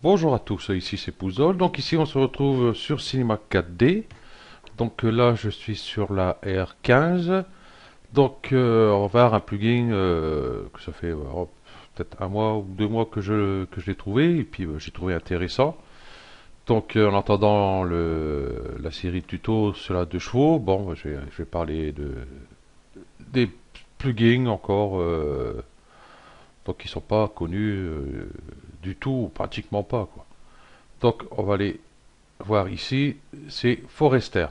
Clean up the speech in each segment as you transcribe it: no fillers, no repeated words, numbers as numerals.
Bonjour à tous, ici c'est Pouzol. Donc ici on se retrouve sur Cinema 4D. Donc là je suis sur la R15. Donc on va avoir un plugin que ça fait peut-être un mois ou 2 mois que je l'ai trouvé et puis j'ai trouvé intéressant. Donc en entendant la série de tutos sur la 2 chevaux, bon je vais parler des plugins encore donc qui sont pas connus du tout, ou pratiquement pas quoi. Donc on va aller voir ici, c'est Forester.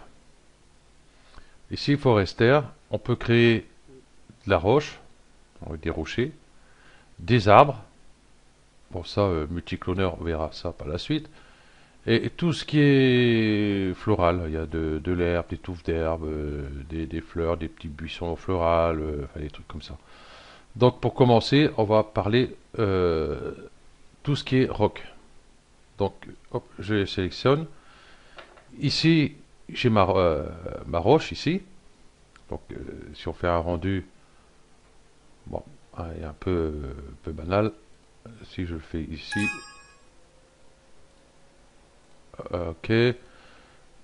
Ici, Forester, on peut créer de la roche, des rochers, des arbres. Bon, ça, multicloneur, on verra ça par la suite. Et tout ce qui est floral, il y a de l'herbe, des touffes d'herbe, des fleurs, des petits buissons floraux, enfin des trucs comme ça. Donc pour commencer, on va parler tout ce qui est roc. Donc, hop, je sélectionne. Ici, j'ai ma roche ici. Donc, si on fait un rendu, bon, il est un peu banal. Si je le fais ici, ok.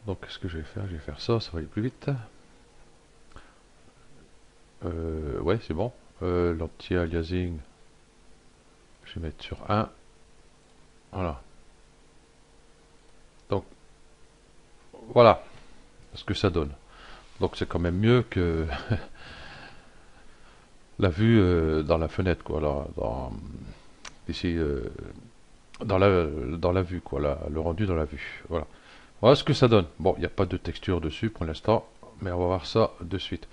Donc, qu'est-ce que je vais faire? Je vais faire ça, ça va aller plus vite. Ouais, c'est bon. L'anti-aliasing, je vais mettre sur 1. Voilà. Donc, voilà ce que ça donne. Donc, c'est quand même mieux que la vue dans la fenêtre, quoi. Là, ici, dans la vue, quoi. Le rendu dans la vue. Voilà. Voilà ce que ça donne. Bon, il n'y a pas de texture dessus pour l'instant, mais on va voir ça de suite.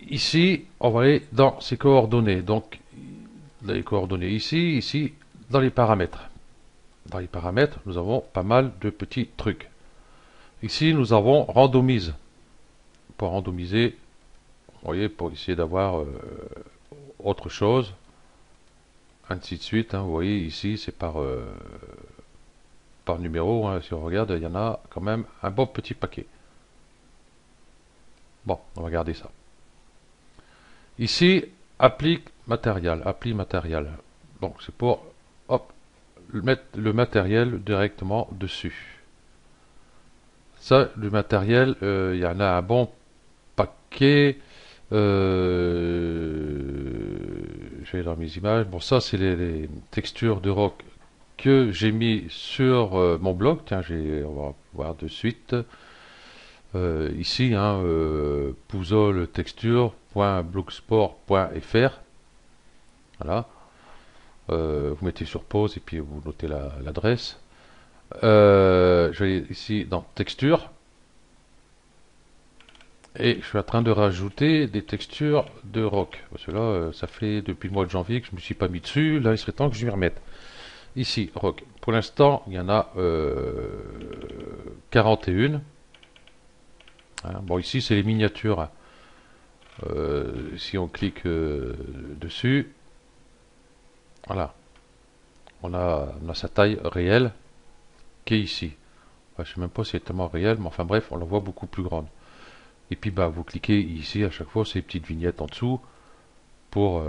Ici, on va aller dans ses coordonnées. Donc, les coordonnées ici, dans les paramètres. Dans les paramètres, nous avons pas mal de petits trucs. Ici, nous avons randomise. Pour randomiser, vous voyez, pour essayer d'avoir autre chose, ainsi de suite. Hein, vous voyez, ici, c'est par numéro. Hein, si on regarde, il y en a quand même un bon petit paquet. Bon, on va regarder ça. Ici, appli matériel. Donc c'est pour hop, mettre le matériel directement dessus. Ça, le matériel, il y en a un bon paquet. Je vais dans mes images. Bon, ça, c'est les textures de rock que j'ai mis sur mon blog. Tiens, on va voir de suite. Ici, hein, pouzoltexture.blogsport.fr. Voilà. Vous mettez sur pause et puis vous notez l'adresse. Je vais ici dans texture et je suis en train de rajouter des textures de rock. Parce que là, ça fait depuis le mois de janvier que je ne me suis pas mis dessus. Là, il serait temps que je m'y remette. Ici, rock. Pour l'instant, il y en a 41. Hein. Bon, ici, c'est les miniatures. Hein. Si on clique dessus, voilà. On a sa taille réelle qui est ici. Enfin, je ne sais même pas si c'est tellement réel, mais enfin bref, on la voit beaucoup plus grande. Et puis bah, vous cliquez ici à chaque fois ces petites vignettes en dessous pour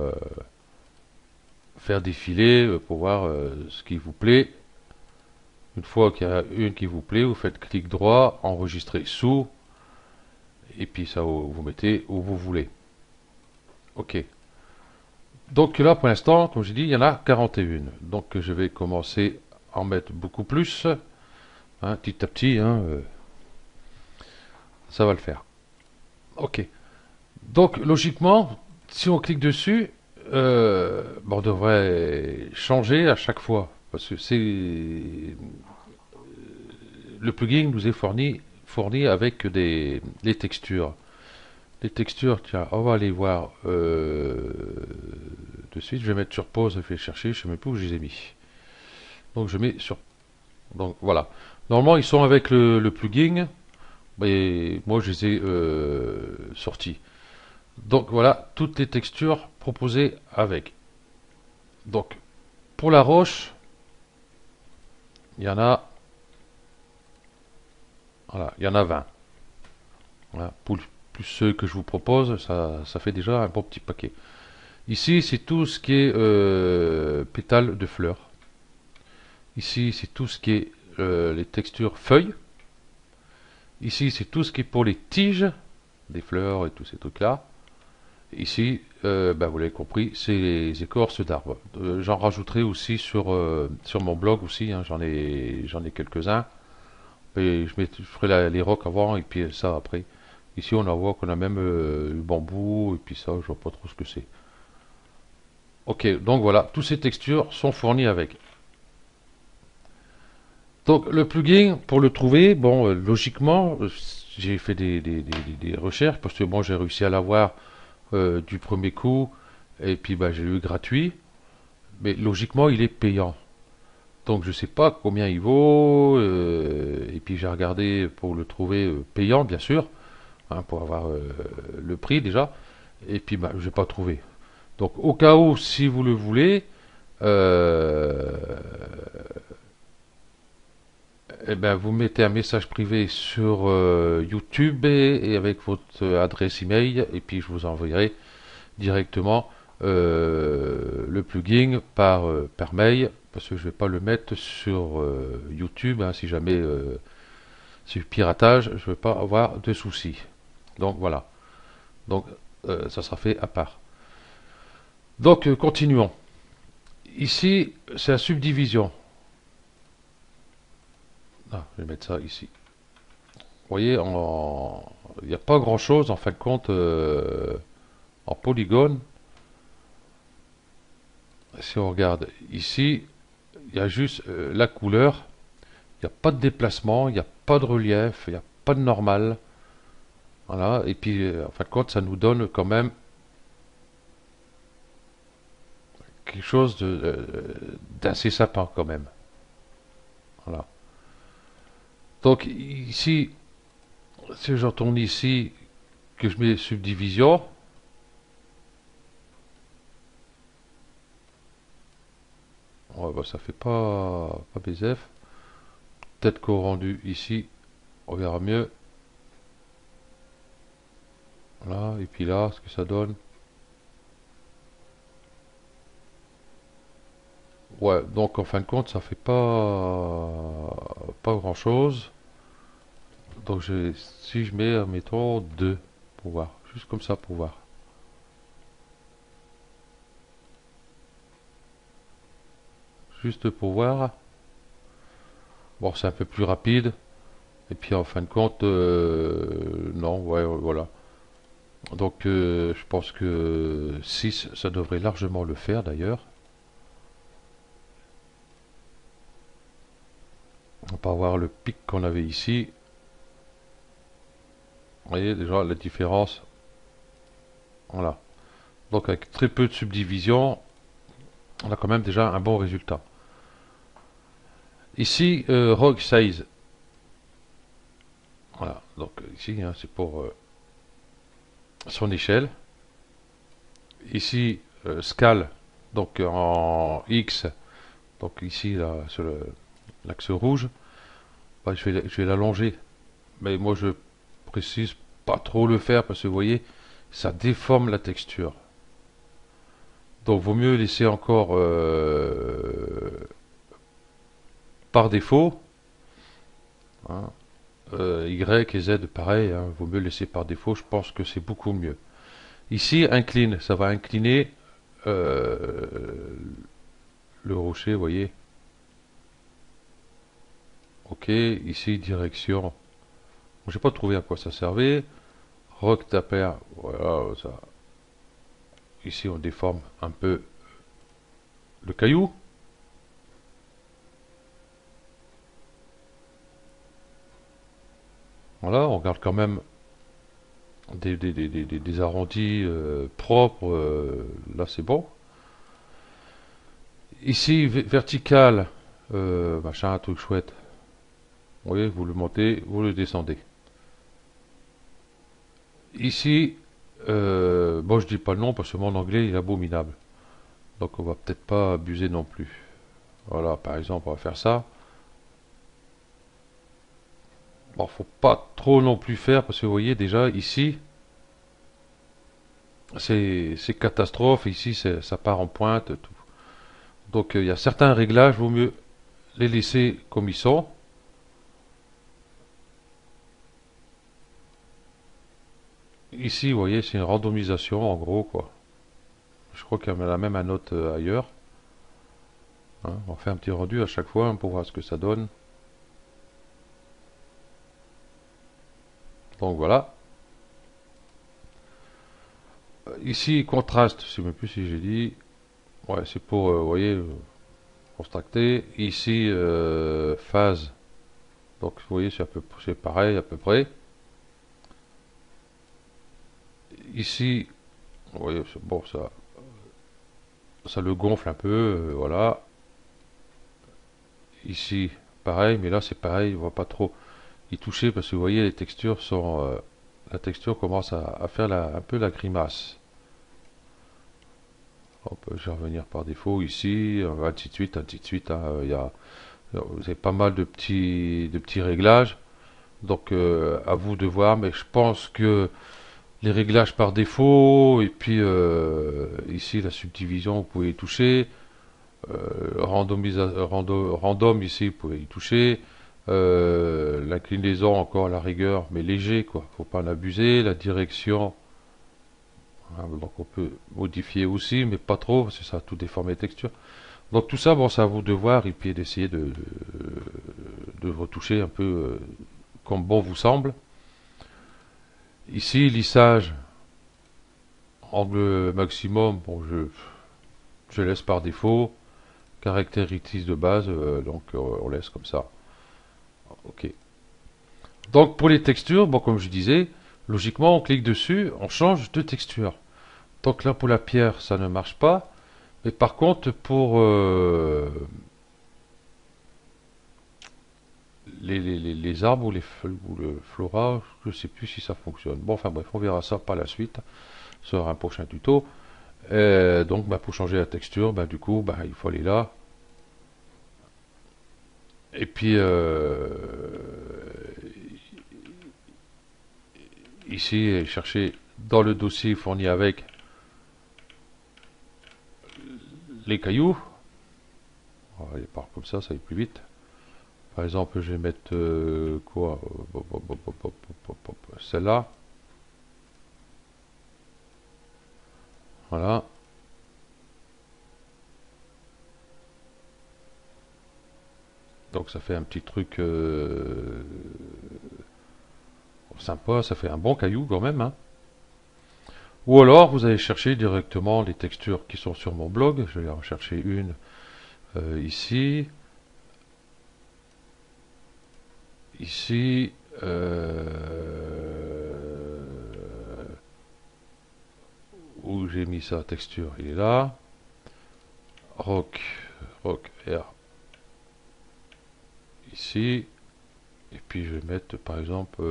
faire défiler, pour voir ce qui vous plaît. Une fois qu'il y a une qui vous plaît, vous faites clic droit, enregistrer sous, et puis ça vous mettez où vous voulez. Ok. Donc là pour l'instant, comme j'ai dit, il y en a 41. Donc je vais commencer à en mettre beaucoup plus, hein, petit à petit, hein, ça va le faire. Ok. Donc logiquement, si on clique dessus, on devrait changer à chaque fois. Parce que le plugin nous est fourni avec des textures. Les textures, tiens, on va aller voir de suite. Je vais mettre sur pause, je vais chercher, je ne sais même plus où je les ai mis. Donc je mets sur. Donc voilà. Normalement, ils sont avec le plugin, mais moi je les ai sortis. Donc voilà, toutes les textures proposées avec. Donc pour la roche, il y en a, voilà, il y en a 20. Voilà, plus ceux que je vous propose, ça fait déjà un bon petit paquet. Ici, c'est tout ce qui est pétales de fleurs. Ici, c'est tout ce qui est les textures feuilles. Ici, c'est tout ce qui est pour les tiges, des fleurs et tous ces trucs-là. Ici, vous l'avez compris, c'est les écorces d'arbres. J'en rajouterai aussi sur mon blog aussi, hein, j'en ai quelques-uns. Et je ferai les rocs avant et puis ça après. Ici, on en voit qu'on a même le bambou et puis ça, je vois pas trop ce que c'est. Ok, donc voilà, toutes ces textures sont fournies avec. Donc le plugin, pour le trouver, bon, logiquement, j'ai fait des recherches parce que bon, j'ai réussi à l'avoir du premier coup et puis bah, j'ai eu gratuit. Mais logiquement, il est payant. Donc je sais pas combien il vaut. Et puis j'ai regardé pour le trouver payant, bien sûr, hein, pour avoir le prix déjà. Et puis bah, je n'ai pas trouvé. Donc au cas où, si vous le voulez, euh, eh ben, vous mettez un message privé sur YouTube et avec votre adresse email, et puis je vous enverrai directement le plugin par mail, parce que je ne vais pas le mettre sur YouTube, hein, si jamais c'est du piratage, je ne vais pas avoir de soucis. Donc voilà. Donc ça sera fait à part. Donc continuons. Ici, c'est la subdivision. Ah, je vais mettre ça ici. Vous voyez, il n'y a pas grand chose en fin de compte en polygone. Si on regarde ici, il y a juste la couleur. Il n'y a pas de déplacement, il n'y a pas de relief, il n'y a pas de normal. Voilà, et puis en fin de compte, ça nous donne quand même quelque chose d'assez sympa quand même. Voilà. Donc ici, si je retourne ici, que je mets subdivision, ouais, bah, ça fait pas BZF. Peut-être qu'au rendu ici, on verra mieux. Voilà, et puis là, ce que ça donne. Ouais, donc en fin de compte, ça fait pas grand chose. Donc si je mets, mettons 2 pour voir, juste comme ça pour voir. Juste pour voir. Bon, c'est un peu plus rapide. Et puis en fin de compte, non, ouais, voilà. Donc je pense que 6 ça devrait largement le faire d'ailleurs. On va voir le pic qu'on avait ici. Vous voyez déjà la différence. Voilà. Donc avec très peu de subdivision, on a quand même déjà un bon résultat. Ici, Rogue Size. Voilà. Donc ici, hein, c'est pour son échelle. Ici, Scale. Donc en X. Donc ici, là, sur l'axe rouge. Bah, je vais l'allonger. Mais moi, je précise pas trop le faire parce que vous voyez, ça déforme la texture. Donc, vaut mieux laisser encore par défaut. Hein, Y et Z, pareil. Hein, vaut mieux laisser par défaut. Je pense que c'est beaucoup mieux. Ici, incline. Ça va incliner le rocher, vous voyez. Ok. Ici, direction. J'ai pas trouvé à quoi ça servait. Rock taper. Voilà, ça. Ici, on déforme un peu le caillou. Voilà, on garde quand même des arrondis propres. Là, c'est bon. Ici, vertical, machin, un truc chouette. Vous voyez, vous le montez, vous le descendez. Ici, bon, je dis pas le nom parce que mon anglais est abominable. Donc, on va peut-être pas abuser non plus. Voilà, par exemple, on va faire ça. Bon, faut pas trop non plus faire parce que vous voyez déjà ici, c'est catastrophe. Ici, ça part en pointe. Tout. Donc il y a certains réglages, vaut mieux les laisser comme ils sont. Ici, vous voyez, c'est une randomisation en gros, quoi. Je crois qu'il y en a même un autre ailleurs. Hein, on fait un petit rendu à chaque fois hein, pour voir ce que ça donne. Donc voilà. Ici, contraste, je ne sais même plus si j'ai dit. Ouais, c'est pour, vous voyez, contracter. Ici, phase. Donc vous voyez, c'est pareil à peu près. Ici, vous voyez, bon, ça le gonfle un peu, voilà. Ici, pareil, mais là c'est pareil, on va pas trop y toucher parce que vous voyez, les textures sont, la texture commence à faire un peu la grimace. Je vais revenir par défaut ici, ainsi de suite, ainsi de suite. Hein, vous avez pas mal de petits réglages, donc à vous de voir, mais je pense que les réglages par défaut, et puis ici la subdivision, vous pouvez y toucher. Random ici, vous pouvez y toucher. L'inclinaison encore à la rigueur, mais léger, quoi. Faut pas en abuser. La direction, hein, donc on peut modifier aussi, mais pas trop, parce que ça va tout déformer les textures. Donc tout ça, bon, c'est à vous de voir et puis d'essayer de retoucher un peu comme bon vous semble. Ici, lissage, angle maximum, bon, je laisse par défaut. Caractéristiques de base, donc on laisse comme ça. Ok. Donc pour les textures, bon, comme je disais, logiquement on clique dessus, on change de texture. Donc là pour la pierre, ça ne marche pas. Mais par contre pour les arbres ou le flora, je ne sais plus si ça fonctionne. Bon, enfin bref, on verra ça par la suite sur un prochain tuto. Donc bah, pour changer la texture, bah, du coup, bah, il faut aller là. Et puis ici, chercher dans le dossier fourni avec les cailloux. On va aller par comme ça va plus vite. Par exemple, je vais mettre quoi, celle-là. Voilà. Donc ça fait un petit truc sympa, ça fait un bon caillou quand même. Hein. Ou alors vous allez chercher directement les textures qui sont sur mon blog. Je vais en chercher une ici. Ici. Où j'ai mis sa texture, il est là. Rock R. Ici. Et puis je vais mettre par exemple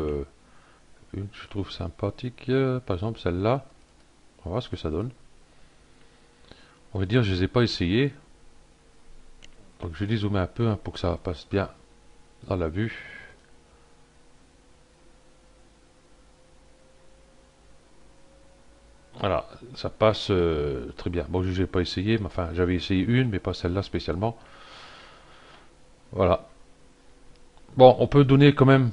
une que je trouve sympathique. Par exemple celle-là. On va voir ce que ça donne. On va dire je ne les ai pas essayés. Donc je vais les zoomer un peu hein, pour que ça passe bien dans la vue. Voilà, ça passe très bien. Bon, je n'ai pas essayé, mais enfin j'avais essayé une, mais pas celle-là spécialement. Voilà. Bon, on peut donner quand même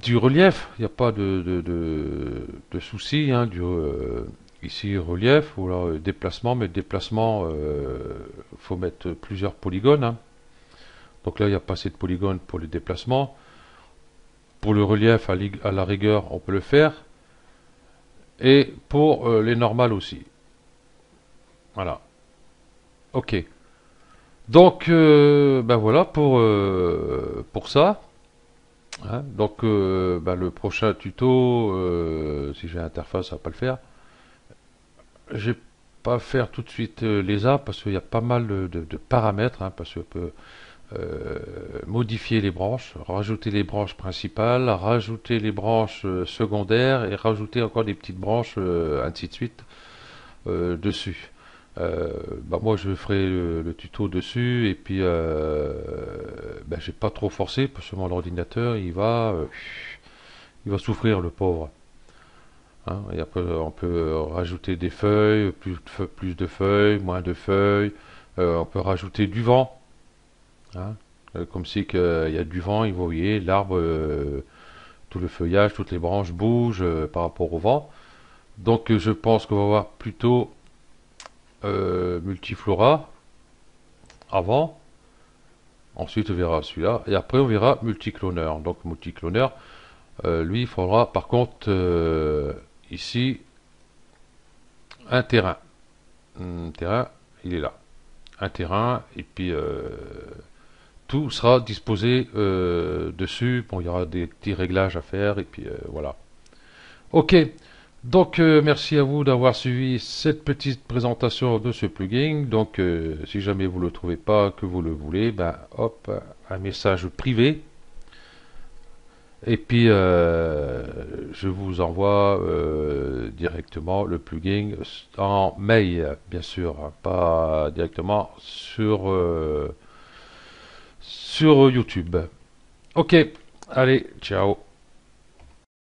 du relief, il n'y a pas de souci, hein, ici relief, ou alors déplacement, mais déplacement, faut mettre plusieurs polygones. Hein. Donc là, il n'y a pas assez de polygones pour les déplacements. Pour le relief, à la rigueur, on peut le faire. Et pour les normales aussi. Voilà. Ok. Donc, ben voilà pour ça. Hein. Donc, ben le prochain tuto, si j'ai l'interface, ça va pas le faire. Je vais pas faire tout de suite les arbres parce qu'il y a pas mal de paramètres. Hein, parce qu'on peut modifier les branches, rajouter les branches principales, rajouter les branches secondaires et rajouter encore des petites branches, ainsi de suite, dessus. Bah moi je ferai le tuto dessus et puis bah, j'ai pas trop forcé parce que mon ordinateur il va souffrir le pauvre. Hein. Et après on peut rajouter des feuilles, plus de feuilles, moins de feuilles. On peut rajouter du vent. Hein. comme si il y a du vent, et vous voyez l'arbre, tout le feuillage, toutes les branches bougent par rapport au vent. Donc je pense qu'on va voir plutôt multiflora avant. Ensuite on verra celui-là. Et après on verra multicloneur. Donc multicloneur, lui il faudra par contre ici un terrain. Un terrain, il est là. Un terrain et puis tout sera disposé dessus. Bon, il y aura des petits réglages à faire et puis voilà. Ok, donc merci à vous d'avoir suivi cette petite présentation de ce plugin. Donc si jamais vous ne le trouvez pas, que vous le voulez, ben hop, un message privé. Et puis je vous envoie directement le plugin en mail, bien sûr, hein, pas directement sur YouTube. Ok, allez, ciao.